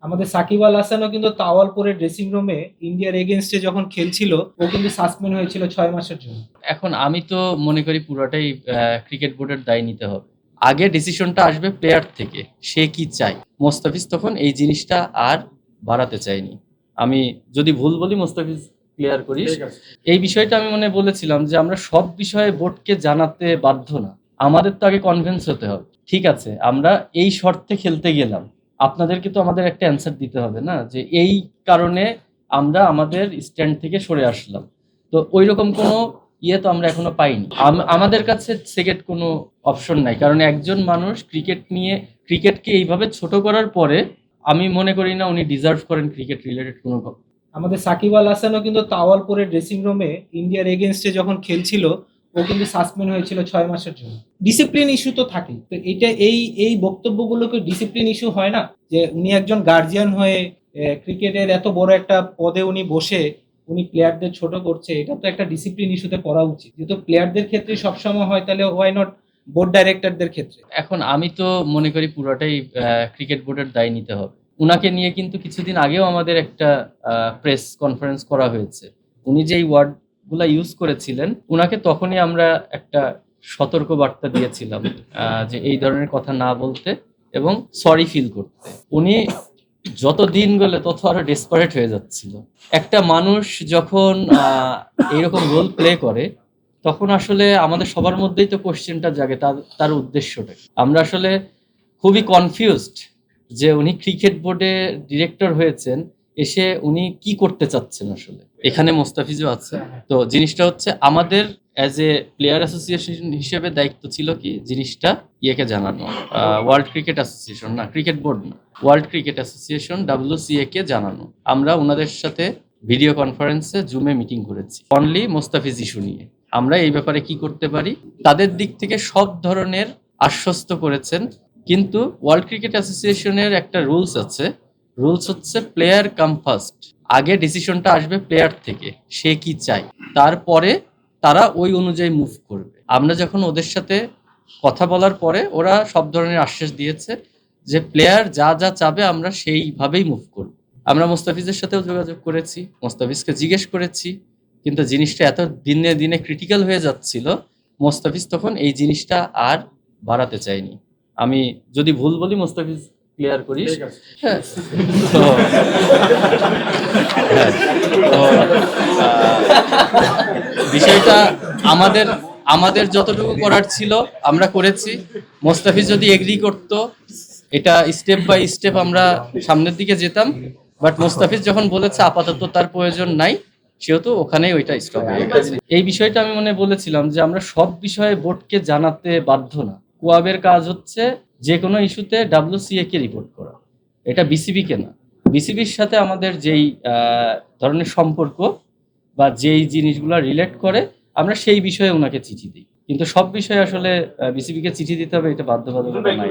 আমাদের সাকিব আল হাসানও কিন্তু তাওয়ালপুরের ড্রেসিং রুমে ইন্ডিয়ার এগেনস্টে যখন খেলছিল ও কিন্তু সাসপেন্ড হয়েছিল 6 মাসের জন্য। এখন আমি তো মনে করি পুরোটাই ক্রিকেট বোর্ডের দায় নিতে হবে। আগে ডিসিশনটা আসবে প্লেয়ার থেকে, সে কি চায়। মোস্তাফিজ তখন এই জিনিসটা আর বাড়াতে চায়নি। আমি যদি ভুল বলি মোস্তাফিজ ক্লিয়ার করিস। এই বিষয়টা আমি বলেছিলাম যে আমরা সব বিষয়ে বোর্ডকে জানাতে বাধ্য না, আমাদের তো আগে কনভিন্স হতে হবে। ঠিক আছে, আমরা এই শর্তে খেলতে গেলাম, আপনাদেরকে তো আমাদের একটা অ্যান্সার দিতে হবে না যে এই কারণে আমরা আমাদের স্ট্যান্ড থেকে সরে আসলাম। তো ওইরকম কোনো তো আমরা এখনো পাইনি। আমাদের কাছে সেকেন্ড কোনো অপশন নাই, কারণ একজন মানুষ ক্রিকেটকে এইভাবে ছোট করার পরে আমি মনে করি না উনি ডিজার্ভ করেন ক্রিকেট রিলেটেড কোনো। আমাদের সাকিব আল হাসানও কিন্তু তাওয়ালপুরের ড্রেসিং রুমে ইন্ডিয়ার এগেনস্টে যখন খেলছিল ও কিন্তু সাসপেন্ড হয়েছিল 6 মাসের জন্য। ডিসিপ্লিন ইস্যু তো থাকে, তো এটা এই বক্তব্যগুলোকে ডিসিপ্লিন ইস্যু হয় না? যে উনি একজন গার্জিয়ান হয়ে ক্রিকেটের এত বড় একটা পদে উনি বসে উনি প্লেয়ারদের ছোট করছে, এটা তো একটা ডিসিপ্লিন ইস্যুতে করা উচিত। যেহেতু প্লেয়ারদের ক্ষেত্রে সবসময় হয়, তাহলে ওয়াই নট বোর্ড ডাইরেক্টরদের ক্ষেত্রে? এখন আমি তো মনে করি পুরোটাই ক্রিকেট বোর্ডের দায় নিতে হবে। উনাকে নিয়ে কিন্তু কিছুদিন আগেও আমাদের একটা প্রেস কনফারেন্স করা হয়েছে। উনি যেই ওয়ার্ডগুলা ইউজ করেছিলেন, উনাকে তখনই আমরা একটা সতর্ক বার্তা দিয়েছিলাম যে এই ধরনের কথা না বলতে এবং সরি ফিল করতে। উনি যত দিন গেলে তত আরো ডেসপারেট হয়ে যাচ্ছিল। একটা মানুষ যখন এইরকম রোল প্লে করে তখন আসলে আমাদের সবার মধ্যেই তো কোশ্চেনটা জাগে তার উদ্দেশ্যটা। আমরা আসলে খুবই কনফিউজড যে উনি ক্রিকেট বোর্ডে ডিরেক্টর হয়েছেন, এসে উনি কি করতে চাচ্ছেন আসলে। এখানে মোস্তাফিজও আছে। তো জিনিসটা হচ্ছে আমাদের অ্যাজ এ প্লেয়ার অ্যাসোসিয়েশন হিসেবে দায়িত্ব ছিল কি জিনিসটা ইয়েকে জানানো, ওয়ার্ল্ড ক্রিকেট অ্যাসোসিয়েশন না, ক্রিকেট বোর্ড না, ওয়ার্ল্ড ক্রিকেট অ্যাসোসিয়েশন WCA কে জানানো। আমরা ওনাদের সাথে ভিডিও কনফারেন্সে জুমে মিটিং করেছি অনলি মোস্তাফিজ ইস্যু নিয়ে। আমরা এই ব্যাপারে কি করতে পারি তাদের দিক থেকে সব ধরনের আশ্বস্ত করেছেন। কিন্তু ওয়ার্ল্ড ক্রিকেট অ্যাসোসিয়েশনের একটা রুলস আছে, রুলস হচ্ছে প্লেয়ার কাম ফার্স্ট। আগে ডিসিশনটা আসবে প্লেয়ার থেকে, সে কি চায়, তারপরে তারা ওই অনুযায়ী মুভ করবে। আমরা যখন ওদের সাথে কথা বলার পরে ওরা সব ধরনের আশ্বাস দিয়েছে যে প্লেয়ার যা যা চাবে আমরা সেইভাবেই মুভ করব। আমরা মোস্তাফিজের সাথেও যোগাযোগ করেছি, মোস্তাফিজকে জিজ্ঞেস করেছি, কিন্তু জিনিসটা এত দিনে দিনে ক্রিটিক্যাল হয়ে যাচ্ছিল, মোস্তাফিজ তখন এই জিনিসটা আর বাড়াতে চায়নি। আমি যদি ভুল বলি মোস্তাফিজ ক্লিয়ার করিস। হ্যাঁ, তো হ্যাঁ, তো বিষয়টা আমাদের যতটুকু করার ছিল আমরা করেছি। মোস্তাফিজ যদি এগ্রি করতো, এটা স্টেপ বাই স্টেপ আমরা সামনের দিকে যেতাম। বাট মোস্তাফিজ যখন বলেছে আপাতত তার প্রয়োজন নাই, সেহেতু ওখানেই ওইটা স্টপ হয়ে গেছে। এই বিষয়টা আমি বলেছিলাম যে আমরা সব বিষয়ে বোর্ডকে জানাতে বাধ্য না। কোয়াবের কাজ হচ্ছে যে কোনো ইস্যুতে WCA কে রিপোর্ট করা, এটা BCB কে না। BCBর সাথে আমাদের যেই ধরনের সম্পর্ক বা যেই জিনিসগুলো রিলেট করে আমরা সেই বিষয়ে ওনাকে চিঠি দিই, কিন্তু সব বিষয়ে আসলে BCB কে চিঠি দিতে হবে এটা বাধ্যবাধকতা নাই।